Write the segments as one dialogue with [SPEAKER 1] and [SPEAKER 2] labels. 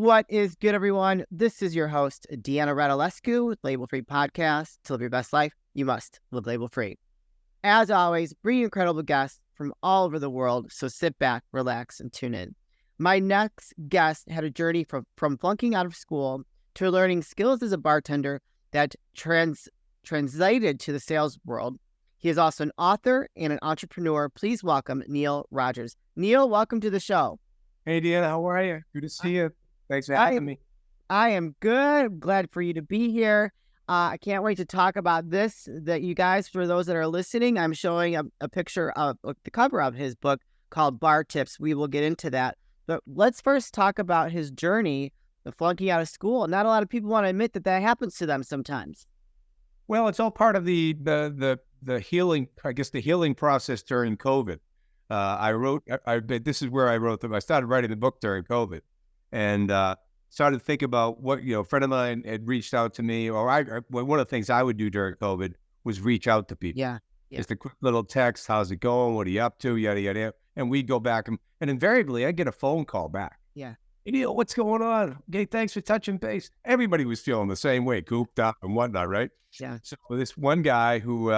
[SPEAKER 1] What is good, everyone? This is your host, Deanna Radulescu with Label Free Podcast. To live your best life, you must live label free. As always, bring incredible guests from all over the world, so sit back, relax, and tune in. My next guest had a journey from flunking out of school to learning skills as a bartender that translated to the sales world. He is also an author and an entrepreneur. Please welcome Neil Rogers. Neil, welcome to the show.
[SPEAKER 2] Hey, Deanna, how are you? Good to see you. Thanks for having me.
[SPEAKER 1] I am good. Glad for you to be here. I can't wait to talk about this. That you guys, for those that are listening, I'm showing a picture of the cover of his book called Bar Tips. We will get into that. But let's first talk about his journey, the flunking out of school. Not a lot of people want to admit that happens to them sometimes.
[SPEAKER 2] Well, it's all part of the healing, I guess, the healing process during COVID. This is where I wrote them. I started writing the book during COVID and started to think about what, a friend of mine had reached out to me, or one of the things I would do during COVID was reach out to people.
[SPEAKER 1] Yeah.
[SPEAKER 2] Just a quick little text. How's it going? What are you up to? Yada, yada. And we'd go back and invariably I'd get a phone call back.
[SPEAKER 1] Yeah.
[SPEAKER 2] Hey, Neil, what's going on? Okay, thanks for touching base. Everybody was feeling the same way, cooped up and whatnot, right?
[SPEAKER 1] Yeah.
[SPEAKER 2] So this one guy who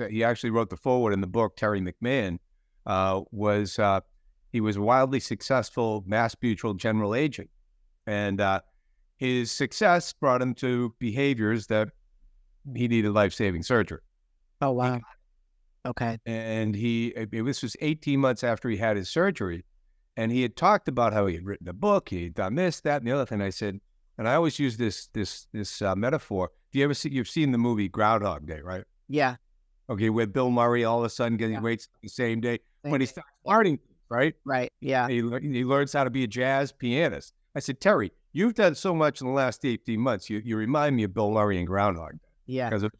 [SPEAKER 2] he actually wrote the foreword in the book, Terry McMahon, he was a wildly successful Mass Mutual general agent. And his success brought him to behaviors that he needed life-saving surgery.
[SPEAKER 1] Oh, wow. Okay.
[SPEAKER 2] And this was 18 months after he had his surgery. And he had talked about how he had written a book, he had done this, that, and the other thing. I said, and I always use this metaphor. You've seen the movie Groundhog Day, right?
[SPEAKER 1] Yeah.
[SPEAKER 2] Okay, where Bill Murray all of a sudden getting rates the same day when he starts learning, right?
[SPEAKER 1] Right. Yeah.
[SPEAKER 2] He learns how to be a jazz pianist. I said, Terry, you've done so much in the last 18 months. You remind me of Bill Murray and Groundhog Day.
[SPEAKER 1] Yeah.
[SPEAKER 2] Because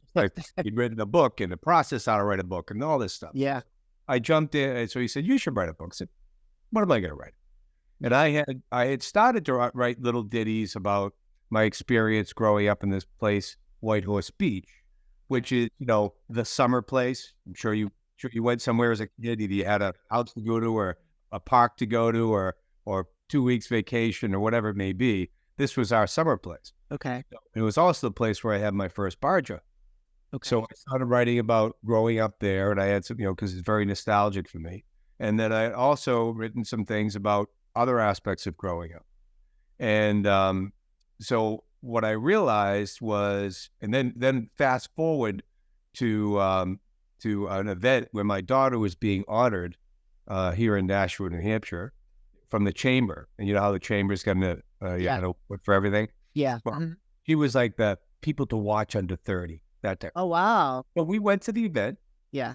[SPEAKER 2] he'd written a book and the process how to write a book and all this stuff.
[SPEAKER 1] Yeah.
[SPEAKER 2] I jumped in, and so he said, you should write a book. I said, what am I going to write? And I had started to write little ditties about my experience growing up in this place, White Horse Beach, which is, the summer place. I'm sure you went somewhere as a kid. Either you had a house to go to or a park to go to or 2 weeks vacation or whatever it may be. This was our summer place.
[SPEAKER 1] Okay.
[SPEAKER 2] It was also the place where I had my first bar job.
[SPEAKER 1] Okay.
[SPEAKER 2] So I started writing about growing up there, and I had some, because it's very nostalgic for me. And then I had also written some things about other aspects of growing up. And so what I realized was, and then fast forward to an event where my daughter was being honored here in Nashua, New Hampshire, from the chamber. And you know how the chamber's got to work for everything?
[SPEAKER 1] Yeah.
[SPEAKER 2] Well, she was like the people to watch under 30 that time.
[SPEAKER 1] Oh, wow.
[SPEAKER 2] But we went to the event.
[SPEAKER 1] Yeah.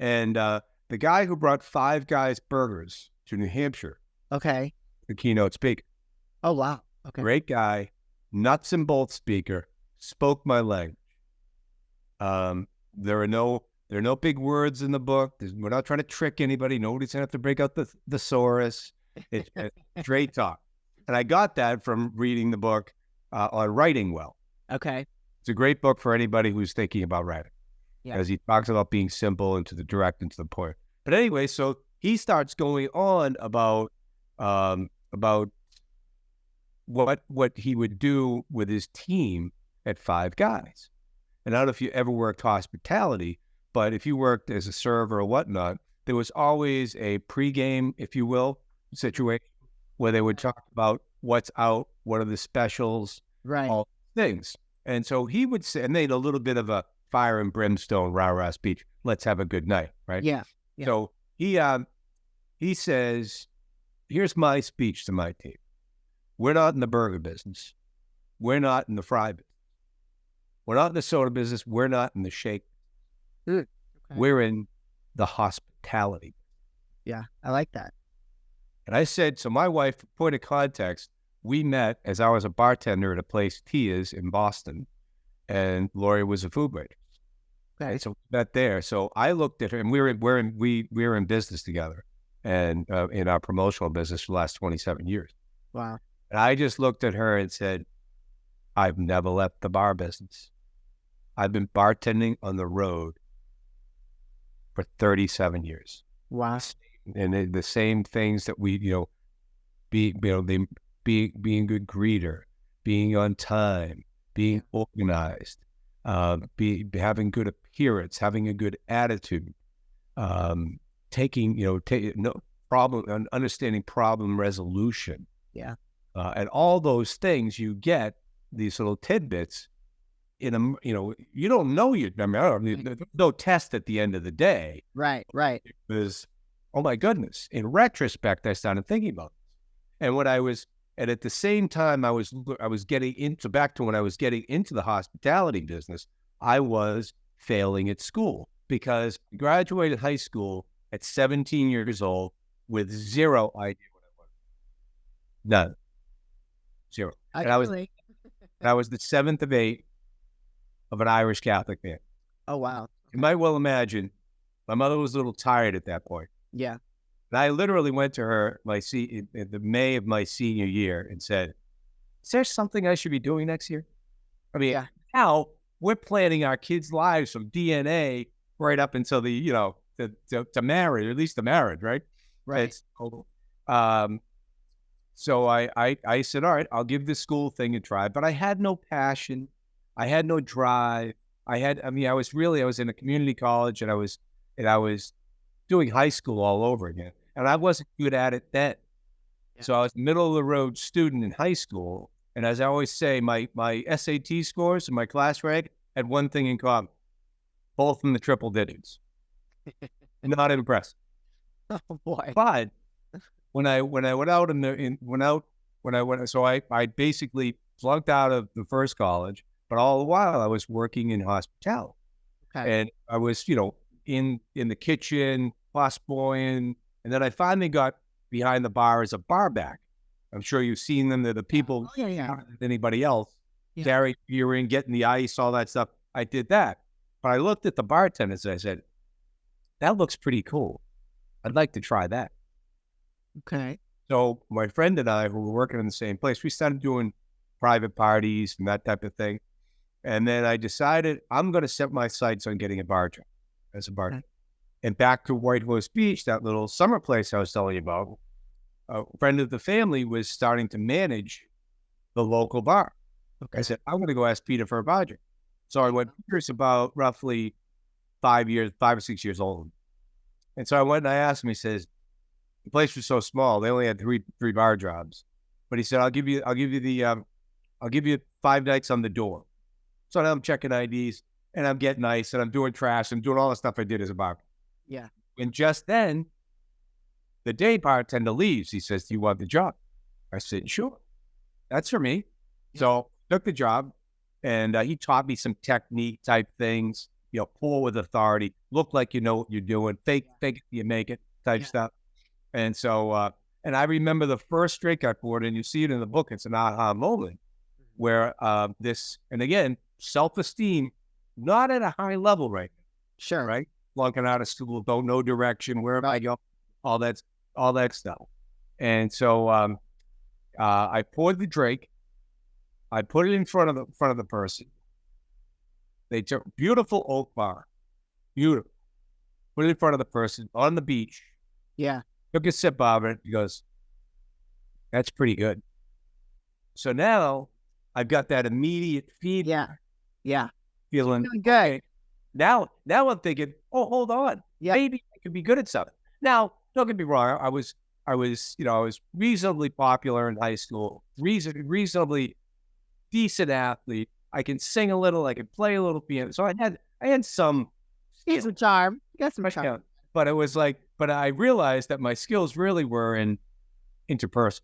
[SPEAKER 2] And the guy who brought Five Guys Burgers to New Hampshire,
[SPEAKER 1] Okay.
[SPEAKER 2] the keynote speaker.
[SPEAKER 1] Oh, wow. Okay.
[SPEAKER 2] Great guy, nuts and bolts speaker, spoke my language. There are no big words in the book. We're not trying to trick anybody. Nobody's going to have to break out the thesaurus. It's straight talk. And I got that from reading the book on writing well.
[SPEAKER 1] Okay.
[SPEAKER 2] It's a great book for anybody who's thinking about writing.
[SPEAKER 1] Yeah.
[SPEAKER 2] As he talks about being simple and to the direct and to the point. But anyway, so he starts going on about what he would do with his team at Five Guys. And I don't know if you ever worked hospitality, but if you worked as a server or whatnot, there was always a pregame, if you will, situation where they would talk about what's out, what are the specials,
[SPEAKER 1] Right.
[SPEAKER 2] all things. And so he would say, and they had a little bit of a fire and brimstone, rah-rah speech. Let's have a good night, right?
[SPEAKER 1] Yeah. Yeah.
[SPEAKER 2] So he says, here's my speech to my team. We're not in the burger business. We're not in the fry business. We're not in the soda business. We're not in the shake.
[SPEAKER 1] Okay.
[SPEAKER 2] We're in the hospitality.
[SPEAKER 1] Yeah. I like that.
[SPEAKER 2] And I said, so my wife, point of context, we met as I was a bartender at a place, Tia's in Boston, and Lori was a food waitress.
[SPEAKER 1] Okay.
[SPEAKER 2] So we met there. So I looked at her, and we were in business together, and in our promotional business for the last 27 years.
[SPEAKER 1] Wow.
[SPEAKER 2] And I just looked at her and said, I've never left the bar business. I've been bartending on the road for 37 years.
[SPEAKER 1] Wow.
[SPEAKER 2] And the same things that we, being being a good greeter, being on time, being organized, having good appearance, having a good attitude, taking, no problem, understanding problem resolution.
[SPEAKER 1] Yeah.
[SPEAKER 2] And all those things you get, these little tidbits in a, you don't know there's no test at the end of the day.
[SPEAKER 1] Right.
[SPEAKER 2] It was, oh my goodness. In retrospect, I started thinking about this. And at the same time, I was getting into, back to when I was getting into the hospitality business, I was failing at school because I graduated high school at 17 years old with zero idea what I wanted. None. Zero. And I was the seventh of eight of an Irish Catholic family.
[SPEAKER 1] Oh, wow.
[SPEAKER 2] You might well imagine, my mother was a little tired at that point.
[SPEAKER 1] Yeah.
[SPEAKER 2] And I literally went to her in the May of my senior year and said, is there something I should be doing next year? I mean, now we're planning our kids' lives from DNA right up until to marriage, or at least the marriage, right?
[SPEAKER 1] Right.
[SPEAKER 2] So I said, all right, I'll give this school thing a try. But I had no passion. I had no drive. I was in a community college, and I was doing high school all over again. And I wasn't good at it then. Yeah. So I was a middle of the road student in high school. And as I always say, my SAT scores and my class rank had one thing in common, both in the triple digits. Not impressive.
[SPEAKER 1] Oh boy.
[SPEAKER 2] But when I went out so I basically flunked out of the first college, but all the while I was working in hospitality. Okay. And I was, in the kitchen, busboying, and then I finally got behind the bar as a bar back. I'm sure you've seen them. They're the people, anybody else, carry beer in, getting the ice, all that stuff. I did that. But I looked at the bartenders and I said, that looks pretty cool. I'd like to try that.
[SPEAKER 1] Okay.
[SPEAKER 2] So my friend and I, who were working in the same place, we started doing private parties and that type of thing. And then I decided I'm going to set my sights on getting a bar job as a bartender. Okay. And back to White Horse Beach, that little summer place I was telling you about, a friend of the family was starting to manage the local bar. Okay. I said, I'm going to go ask Peter for a bar job. So I went, Peter's about roughly 5 or 6 years old. And so I went and I asked him, he says, the place was so small, they only had three bar jobs. But he said, I'll give you 5 nights on the door. So now I'm checking IDs and I'm getting ice and I'm doing trash and doing all the stuff I did as a bartender.
[SPEAKER 1] Yeah.
[SPEAKER 2] And just then, the day bartender leaves. He says, do you want the job? I said, sure. That's for me. Yeah. So took the job, and he taught me some technique type things, pour with authority, look like you know what you're doing, fake it, you make it type stuff. And so, and I remember the first drink I poured, and you see it in the book, it's an aha moment where and again, self-esteem, not at a high level right now.
[SPEAKER 1] Sure.
[SPEAKER 2] Right? Flunking out of school, don't know direction, wherever I go, all that stuff. And so I poured the drink, I put it in front of the person. They took beautiful oak bar, beautiful. Put it in front of the person on the beach.
[SPEAKER 1] Yeah.
[SPEAKER 2] Took a sip of it. He goes, that's pretty good. So now I've got that immediate feedback.
[SPEAKER 1] Yeah.
[SPEAKER 2] Feeling
[SPEAKER 1] good. Okay.
[SPEAKER 2] Now I'm thinking, oh, hold on. Yeah. Maybe I could be good at something. Now, don't get me wrong. I was reasonably popular in high school, reasonably decent athlete. I can sing a little, I can play a little piano. So I had some
[SPEAKER 1] skills. Some charm. You got some charm.
[SPEAKER 2] But it was but I realized that my skills really were in interpersonal.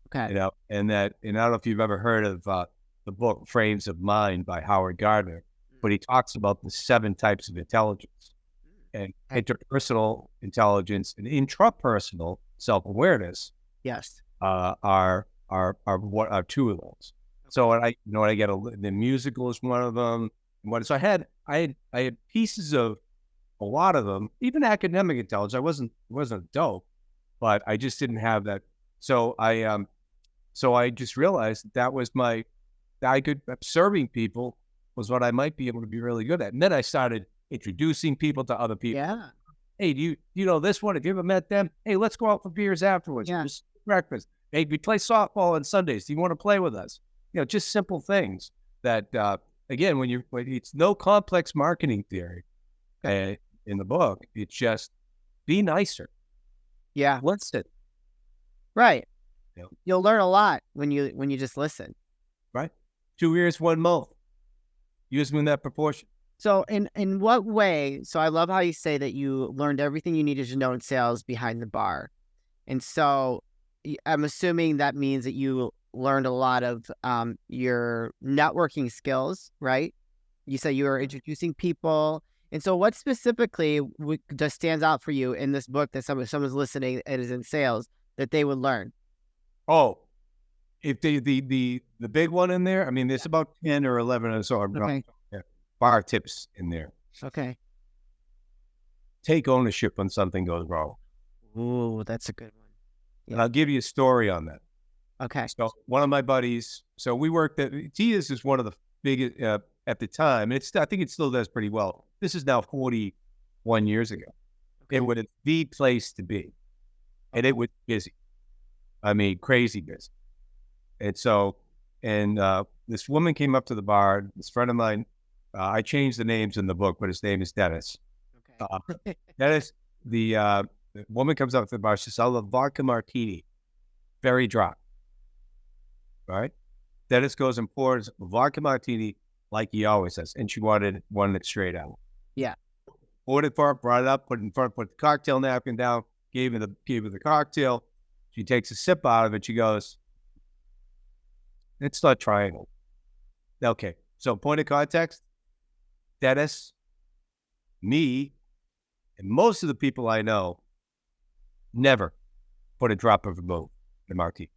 [SPEAKER 1] Okay.
[SPEAKER 2] And I don't know if you've ever heard of the book Frames of Mind by Howard Gardner, but he talks about the 7 types of intelligence. And interpersonal intelligence and intrapersonal self-awareness,
[SPEAKER 1] yes,
[SPEAKER 2] are 2 of those. So I get the musical is one of them. So I had pieces of a lot of them, even academic intelligence. I wasn't dope, but I just didn't have that. So I just realized that was serving people was what I might be able to be really good at. And then I started introducing people to other people.
[SPEAKER 1] Yeah.
[SPEAKER 2] Hey, do you know this one? Have you ever met them? Hey, let's go out for beers afterwards.
[SPEAKER 1] Yeah.
[SPEAKER 2] Just breakfast. Hey, we play softball on Sundays. Do you want to play with us? Just simple things that, again, when it's no complex marketing theory in the book. It's just be nicer.
[SPEAKER 1] Yeah.
[SPEAKER 2] Listen.
[SPEAKER 1] Right.
[SPEAKER 2] Yeah.
[SPEAKER 1] You'll learn a lot when you just listen.
[SPEAKER 2] Right. 2 ears, 1 mouth. Use them in that proportion.
[SPEAKER 1] So in what way? So I love how you say that you learned everything you needed to know in sales behind the bar. And so I'm assuming that means that you learned a lot of your networking skills, right? You said you were introducing people. And so what specifically just stands out for you in this book that someone's listening and is in sales that they would learn?
[SPEAKER 2] Oh, if the big one in there, I mean, there's about 10 or 11 or so
[SPEAKER 1] Okay.
[SPEAKER 2] bar tips in there.
[SPEAKER 1] Okay.
[SPEAKER 2] Take ownership when something goes wrong.
[SPEAKER 1] Ooh, that's a good one.
[SPEAKER 2] And I'll give you a story on that.
[SPEAKER 1] Okay.
[SPEAKER 2] So one of my buddies, so we worked at, Tia's is one of the biggest, at the time, I think it still does pretty well. This is now 41 years ago.
[SPEAKER 1] Okay.
[SPEAKER 2] It was the place to be. And it was busy. I mean, crazy busy. And so, this woman came up to the bar, this friend of mine, I changed the names in the book, but his name is Dennis.
[SPEAKER 1] Okay.
[SPEAKER 2] Dennis, the woman comes up to the bar, she says, "I love vodka martini, very dry." Right? Dennis goes and pours vodka martini like he always does, and she wanted it straight out.
[SPEAKER 1] Yeah.
[SPEAKER 2] Poured it for her, brought it up, put it in front, put the cocktail napkin down, gave her the cocktail. She takes a sip out of it. She goes, "It's not triangle." Okay. So point of context, Dennis, me, and most of the people I know never put a drop of vermouth in a martini.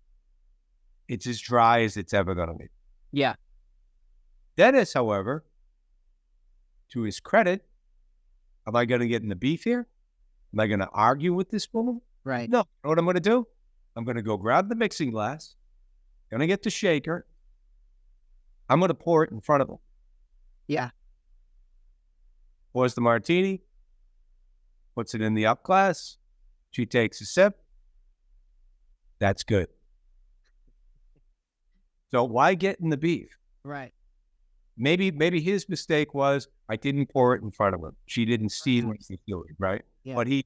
[SPEAKER 2] It's as dry as it's ever going to be.
[SPEAKER 1] Yeah.
[SPEAKER 2] Dennis, however, to his credit, am I going to get in the beef here? Am I going to argue with this woman?
[SPEAKER 1] Right.
[SPEAKER 2] No. You know what I'm going to do? I'm going to go grab the mixing glass. Going to get the shaker. I'm going to pour it in front of him.
[SPEAKER 1] Yeah.
[SPEAKER 2] Pours the martini. Puts it in the up glass. She takes a sip. That's good. So why get in the beef?
[SPEAKER 1] Right.
[SPEAKER 2] Maybe his mistake was I didn't pour it in front of him. She didn't see what he was doing, right?
[SPEAKER 1] Yeah.
[SPEAKER 2] But he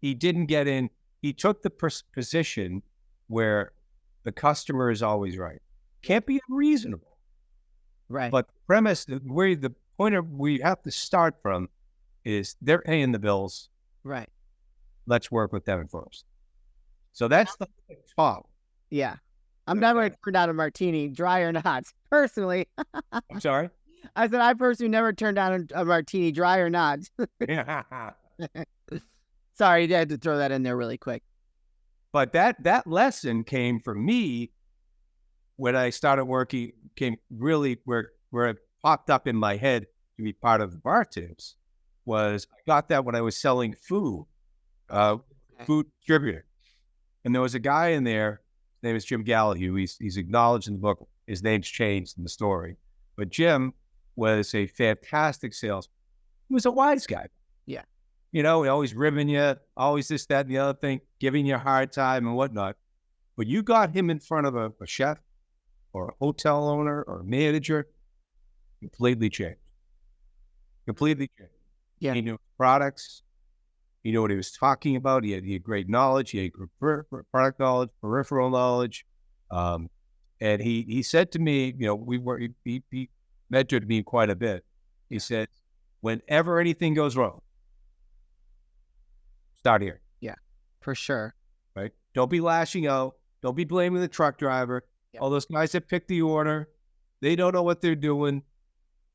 [SPEAKER 2] didn't get in. He took the position where the customer is always right. Can't be unreasonable.
[SPEAKER 1] Right.
[SPEAKER 2] But the premise, the point of we have to start from is they're paying the bills.
[SPEAKER 1] Right.
[SPEAKER 2] Let's work with them first. So that's the top.
[SPEAKER 1] Yeah. I'm never turned down a martini, dry or not. Personally.
[SPEAKER 2] I'm sorry?
[SPEAKER 1] I said I personally never turned down a martini, dry or not. Sorry, I had to throw that in there really quick.
[SPEAKER 2] But that lesson came from me when I started working, came really where it popped up in my head to be part of the bar tips was I got that when I was selling food, food distributor. And there was a guy in there, his name is Jim Gallagher. He's acknowledged in the book. His name's changed in the story. But Jim was a fantastic salesman. He was a wise guy.
[SPEAKER 1] Yeah.
[SPEAKER 2] He always ribbing you, always this, that, and the other thing, giving you a hard time and whatnot. But you got him in front of a chef or a hotel owner or a manager, completely changed. Completely changed.
[SPEAKER 1] Yeah.
[SPEAKER 2] He knew products. He knew what he was talking about. He had great knowledge. He had product knowledge, peripheral knowledge. And he said to me, he mentored me quite a bit. He said, whenever anything goes wrong, start here.
[SPEAKER 1] Yeah, for sure.
[SPEAKER 2] Right? Don't be lashing out. Don't be blaming the truck driver. Yeah. All those guys that picked the order, they don't know what they're doing.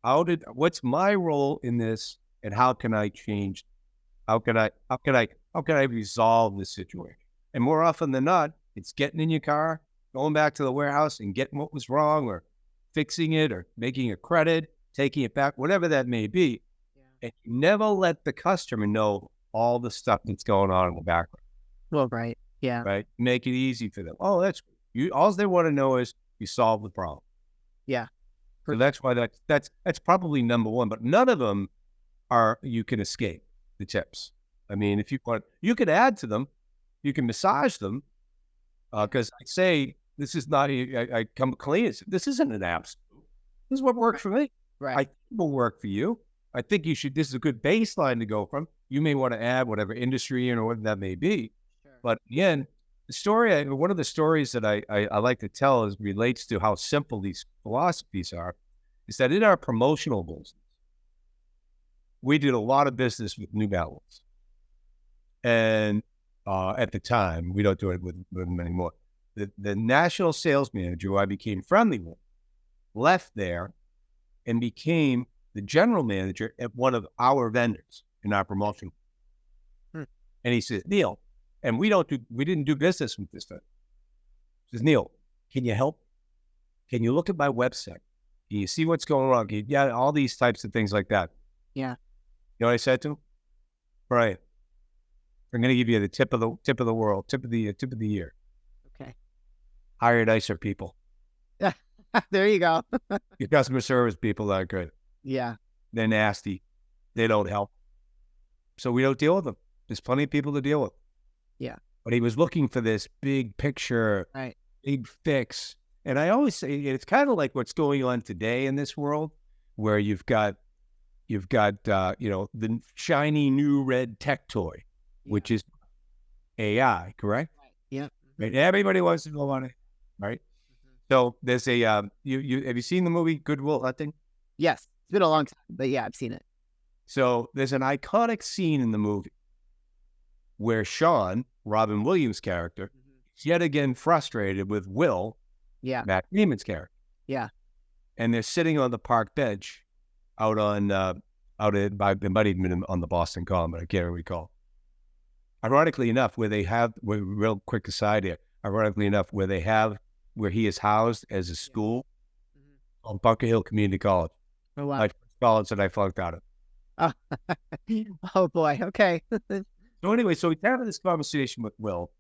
[SPEAKER 2] What's my role in this, and how can I change? How can I resolve this situation? And more often than not, it's getting in your car, going back to the warehouse and getting what was wrong, or fixing it, or making a credit, taking it back, whatever that may be. Yeah. And you never let the customer know all the stuff that's going on in the background.
[SPEAKER 1] Well, right. Yeah.
[SPEAKER 2] Right. Make it easy for them. Oh, that's you. All they want to know is you solve the problem.
[SPEAKER 1] Yeah.
[SPEAKER 2] So that's why that's probably number one. But none of them are you can escape the tips. I mean, if you want, you can add to them, you can massage them. Because I say, this is not, I come clean. This isn't an absolute. This is what worked for me.
[SPEAKER 1] Right.
[SPEAKER 2] I think it will work for you. I think you should, this is a good baseline to go from. You may want to add whatever industry you're in or what that may be.
[SPEAKER 1] Sure.
[SPEAKER 2] But again, the story, one of the stories that I like to tell is relates to how simple these philosophies are, is that in our promotional business, we did a lot of business with New Balance. And at the time, we don't do it with them anymore. The national sales manager who I became friendly with left there and became the general manager at one of our vendors in our promotion. And he says, Neil, and we didn't do business with this vendor. He says, Neil, can you help? Can you look at my website? Can you see what's going on? Yeah, all these types of things like that.
[SPEAKER 1] Yeah.
[SPEAKER 2] You know what I said to him? Brian, I'm going to give you the tip of the world, tip of the year.
[SPEAKER 1] Okay.
[SPEAKER 2] Hire nicer people.
[SPEAKER 1] There you go.
[SPEAKER 2] Your customer service people aren't good.
[SPEAKER 1] Yeah.
[SPEAKER 2] They're nasty. They don't help. So we don't deal with them. There's plenty of people to deal with.
[SPEAKER 1] Yeah.
[SPEAKER 2] But he was looking for this big picture,
[SPEAKER 1] Right.
[SPEAKER 2] big fix. And I always say it's kind of like what's going on today in this world, where you've got the shiny new red tech toy, which is AI, correct?
[SPEAKER 1] Right. Yeah.
[SPEAKER 2] Right. Everybody wants to know about it, right? So there's a have you seen the movie Good Will Hunting?
[SPEAKER 1] Yes. It's been a long time, but yeah, I've seen it.
[SPEAKER 2] So there's an iconic scene in the movie where Sean, Robin Williams' character, is yet again frustrated with Will, Matt Damon's character.
[SPEAKER 1] Yeah.
[SPEAKER 2] And they're sitting on the park bench out on it might even been on the Boston Common, I can't recall. Ironically enough, real quick aside here, where he is housed as a school on Bunker Hill Community College.
[SPEAKER 1] Oh, wow.
[SPEAKER 2] Like college that I flunked out of.
[SPEAKER 1] Oh boy. Okay.
[SPEAKER 2] So anyway, so he's having this conversation with Will,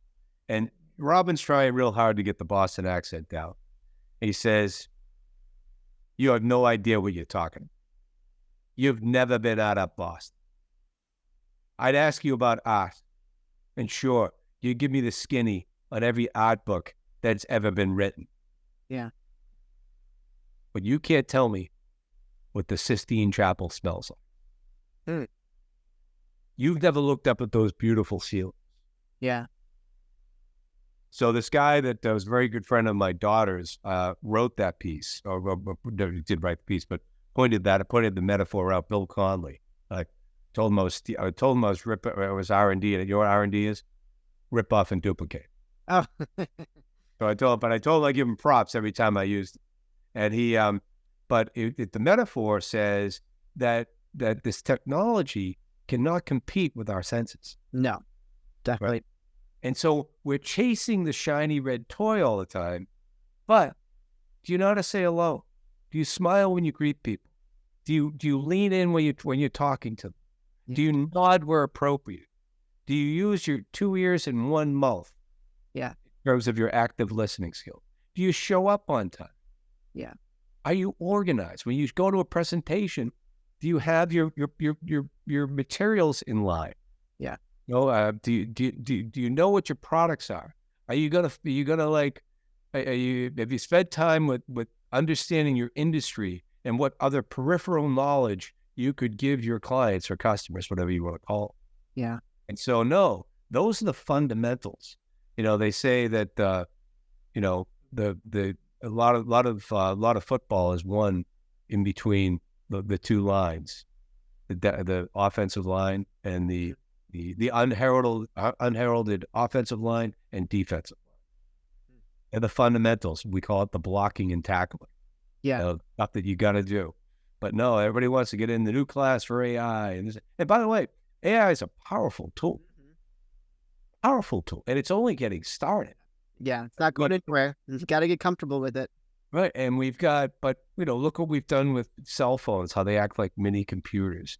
[SPEAKER 2] and Robin's trying real hard to get the Boston accent down. He says, you have no idea what you're talking about. You've never been out of Boston. I'd ask you about art, and sure, you give me the skinny on every art book that's ever been written.
[SPEAKER 1] Yeah.
[SPEAKER 2] But you can't tell me what the Sistine Chapel smells like. You've never looked up at those beautiful ceilings.
[SPEAKER 1] Yeah.
[SPEAKER 2] So this guy that was a very good friend of my daughter's wrote that piece, or did write the piece, but pointed the metaphor out. Bill Conley. I told him I was rip. It was R&D, and you know what R&D is? Rip off and duplicate.
[SPEAKER 1] Oh.
[SPEAKER 2] So I told him I give him props every time I used it, and he. But the metaphor says that this technology cannot compete with our senses.
[SPEAKER 1] No, definitely.
[SPEAKER 2] Right? And so we're chasing the shiny red toy all the time. But do you know how to say hello? Do you smile when you greet people? Do you lean in when you're talking to them? Yeah. Do you nod where appropriate? Do you use your 2 ears and 1 mouth?
[SPEAKER 1] Yeah.
[SPEAKER 2] In terms of your active listening skill. Do you show up on time?
[SPEAKER 1] Yeah.
[SPEAKER 2] Are you organized? When you go to a presentation, do you have your materials in line?
[SPEAKER 1] Yeah.
[SPEAKER 2] Do you know what your products are? Have you spent time with understanding your industry and what other peripheral knowledge you could give your clients or customers, whatever you want to call it?
[SPEAKER 1] Yeah.
[SPEAKER 2] And so, no, those are the fundamentals. They say that a lot of football is won in between the two lines, the offensive line and the unheralded offensive line and defensive line. And the fundamentals, we call it the blocking and tackling.
[SPEAKER 1] Yeah.
[SPEAKER 2] Stuff that you got to do. But no, everybody wants to get in the new class for AI. And by the way, AI is a powerful tool. Powerful tool. And it's only getting started.
[SPEAKER 1] Yeah. It's not going anywhere. You got to get comfortable with it.
[SPEAKER 2] Right. And look what we've done with cell phones, how they act like mini computers.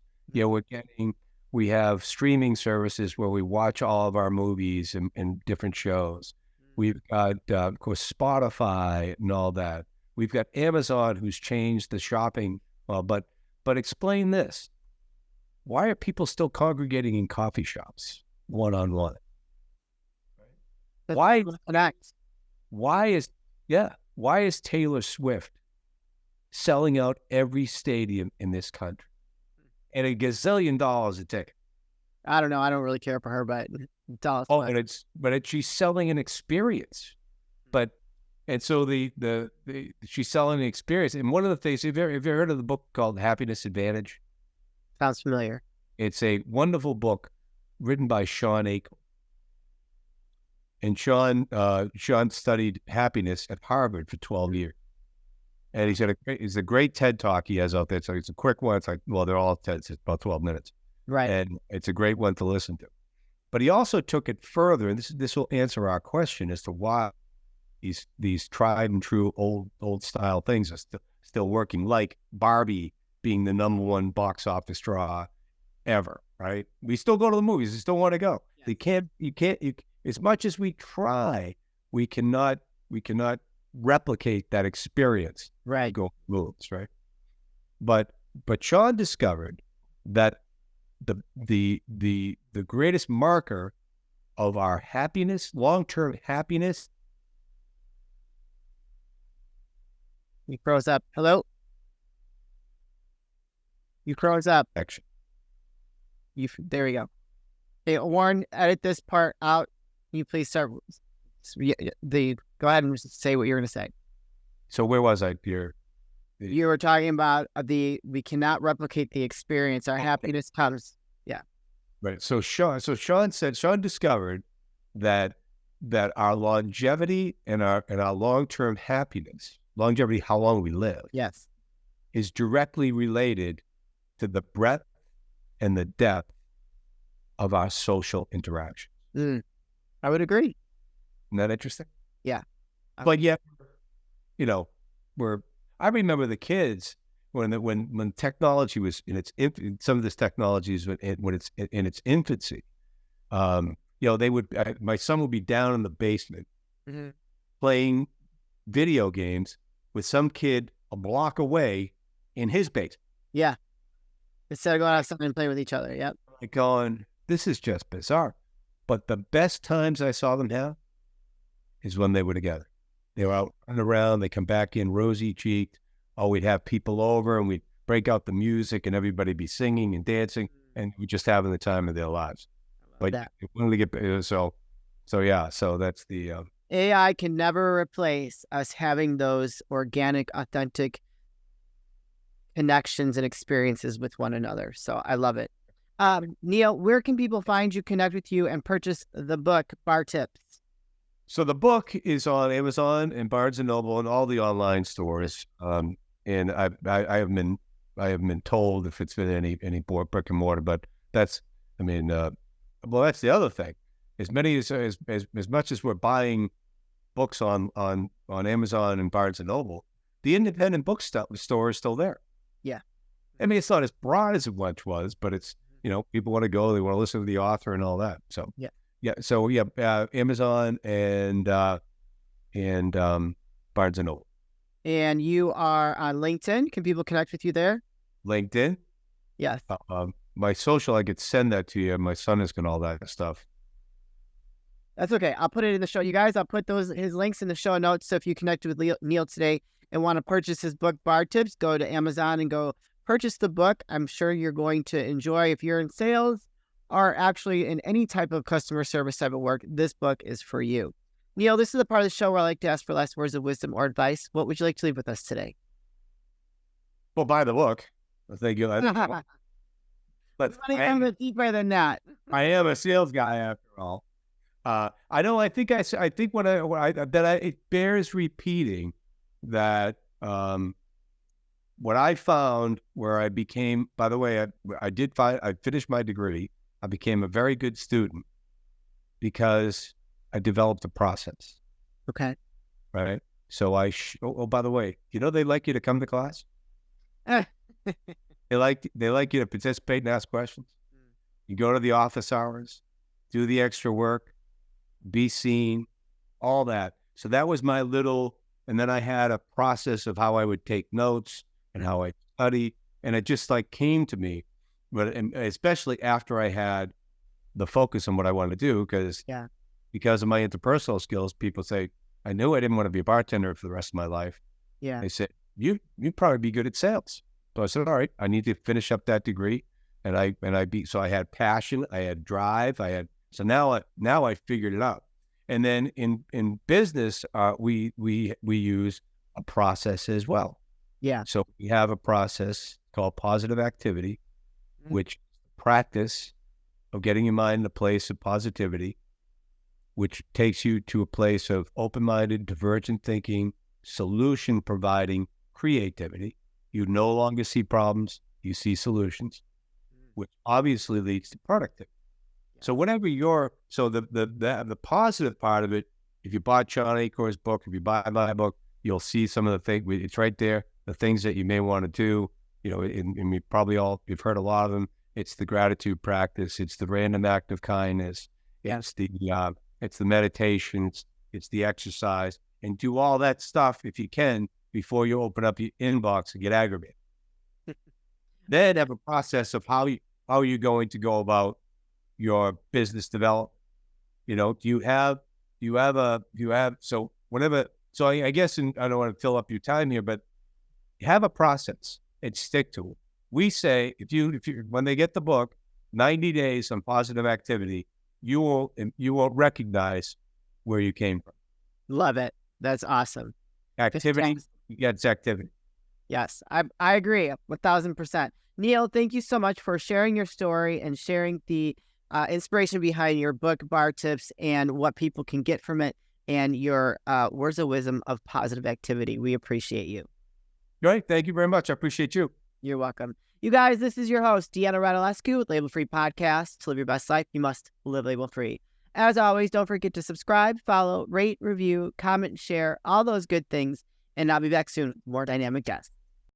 [SPEAKER 2] We have streaming services where we watch all of our movies and different shows. We've got, of course, Spotify and all that. We've got Amazon, who's changed the shopping. But explain this. Why are people still congregating in coffee shops one-on-one? Why connect? why is Taylor Swift selling out every stadium in this country and $1 gazillion a ticket?
[SPEAKER 1] I don't know. I don't really care for her, but
[SPEAKER 2] she's selling an experience. And so she's selling an experience. And one of the things, have you ever heard of the book called Happiness Advantage?
[SPEAKER 1] Sounds familiar.
[SPEAKER 2] It's a wonderful book written by Sean Akel. And Sean studied happiness at Harvard for 12 years. And he's a great TED Talk he has out there. So it's a quick one. It's like, well, they're all TEDs. It's about 12 minutes.
[SPEAKER 1] Right.
[SPEAKER 2] And it's a great one to listen to. But he also took it further, and this will answer our question as to why these tried and true old style things are still working, like Barbie being the #1 box office draw ever, right? We still go to the movies. We still want to go. Yes. You can't, as much as we try, we cannot replicate that experience.
[SPEAKER 1] Right.
[SPEAKER 2] Go moves, right? But Sean discovered that the greatest marker of our happiness, long-term happiness.
[SPEAKER 1] You froze up. Hello? You froze up.
[SPEAKER 2] Action.
[SPEAKER 1] There we go. Hey, Warren, edit this part out. Can you please start? Go ahead and say what you're going to say.
[SPEAKER 2] So where was I here?
[SPEAKER 1] You were talking about we cannot replicate the experience. Our happiness comes. Yeah.
[SPEAKER 2] Right. So Sean discovered that our longevity and our long-term happiness, longevity, how long we live,
[SPEAKER 1] yes,
[SPEAKER 2] is directly related to the breadth and the depth of our social interaction.
[SPEAKER 1] I would agree.
[SPEAKER 2] Isn't that interesting?
[SPEAKER 1] Yeah.
[SPEAKER 2] But yet, I remember the kids when technology was in its some of this technology is when it's in its infancy. My son would be down in the basement playing video games with some kid a block away in his basement.
[SPEAKER 1] Yeah. Instead of going outside and playing with each other. Yep.
[SPEAKER 2] Like going, this is just bizarre. But the best times I saw them have is when they were together. They were out running around. They come back in rosy-cheeked. Oh, we'd have people over and we'd break out the music and everybody be singing and dancing and we're just having the time of their lives. But when we get so that's the
[SPEAKER 1] AI can never replace us having those organic, authentic connections and experiences with one another. So I love it. Neil, where can people find you, connect with you, and purchase the book, Bar Tips?
[SPEAKER 2] So the book is on Amazon and Barnes & Noble and all the online stores. And I have been told if it's been any brick and mortar, but that's the other thing. As much as we're buying books on Amazon and Barnes & Noble, the independent bookstore is still there.
[SPEAKER 1] Yeah.
[SPEAKER 2] I mean, it's not as broad as it once was, but it's, people want to go, they want to listen to the author and all that. So, Amazon and Barnes & Noble.
[SPEAKER 1] And you are on LinkedIn. Can people connect with you there?
[SPEAKER 2] LinkedIn?
[SPEAKER 1] Yes.
[SPEAKER 2] My social, I could send that to you. My son is got all that stuff.
[SPEAKER 1] That's okay. I'll put it in the show. You guys, I'll put his links in the show notes. So if you connected with Neil today and want to purchase his book, Bar Tips, go to Amazon and go purchase the book. I'm sure you're going to enjoy. If you're in sales or actually in any type of customer service type of work, this book is for you. Neil, this is the part of the show where I like to ask for last words of wisdom or advice. What would you like to leave with us today?
[SPEAKER 2] Well, buy the book. Thank you.
[SPEAKER 1] But I am deeper than that.
[SPEAKER 2] I am a sales guy after all. I know. I think it bears repeating that what I found where I became. By the way, I finished my degree. I became a very good student because I developed a process.
[SPEAKER 1] Okay.
[SPEAKER 2] Right. So by the way, they like you to come to class. They like you to participate and ask questions. You go to the office hours, do the extra work, be seen, all that. So that was my little, and then I had a process of how I would take notes and how I study, and it just came to me. But especially after I had the focus on what I wanted to do, because of my interpersonal skills, people say, I knew I didn't want to be a bartender for the rest of my life.
[SPEAKER 1] Yeah.
[SPEAKER 2] They said, you'd probably be good at sales. So I said, all right, I need to finish up that degree. So I had passion, I had drive, so now I figured it out. And then in business, we use a process as well.
[SPEAKER 1] Yeah.
[SPEAKER 2] So we have a process called positive activity, which practice of getting your mind in a place of positivity, which takes you to a place of open-minded, divergent thinking, solution providing creativity. You no longer see problems, you see solutions, which obviously leads to productivity. So whatever the positive part of it, if you bought Sean Acor's book, if you buy my book, you'll see some of the things. It's right there. The things that you may want to do, and you've heard a lot of them. It's the gratitude practice. It's the random act of kindness. It's the meditations. It's the exercise, and do all that stuff if you can before you open up your inbox and get aggravated. Then have a process of how you're going to go about your business development. I guess, and I don't want to fill up your time here, but have a process and stick to it. We say, when they get the book, 90 days on positive activity, you will recognize where you came from.
[SPEAKER 1] Love it. That's awesome.
[SPEAKER 2] Activity, it's activity.
[SPEAKER 1] Yes, I agree 1,000%. Neil, thank you so much for sharing your story and sharing the inspiration behind your book, Bar Tips, and what people can get from it, and your words of wisdom of positive activity. We appreciate you.
[SPEAKER 2] Great. Thank you very much. I appreciate you.
[SPEAKER 1] You're welcome. You guys, this is your host, Deanna Radulescu with Label Free Podcast. To live your best life, you must live label free. As always, don't forget to subscribe, follow, rate, review, comment, share, all those good things. And I'll be back soon with more dynamic guests.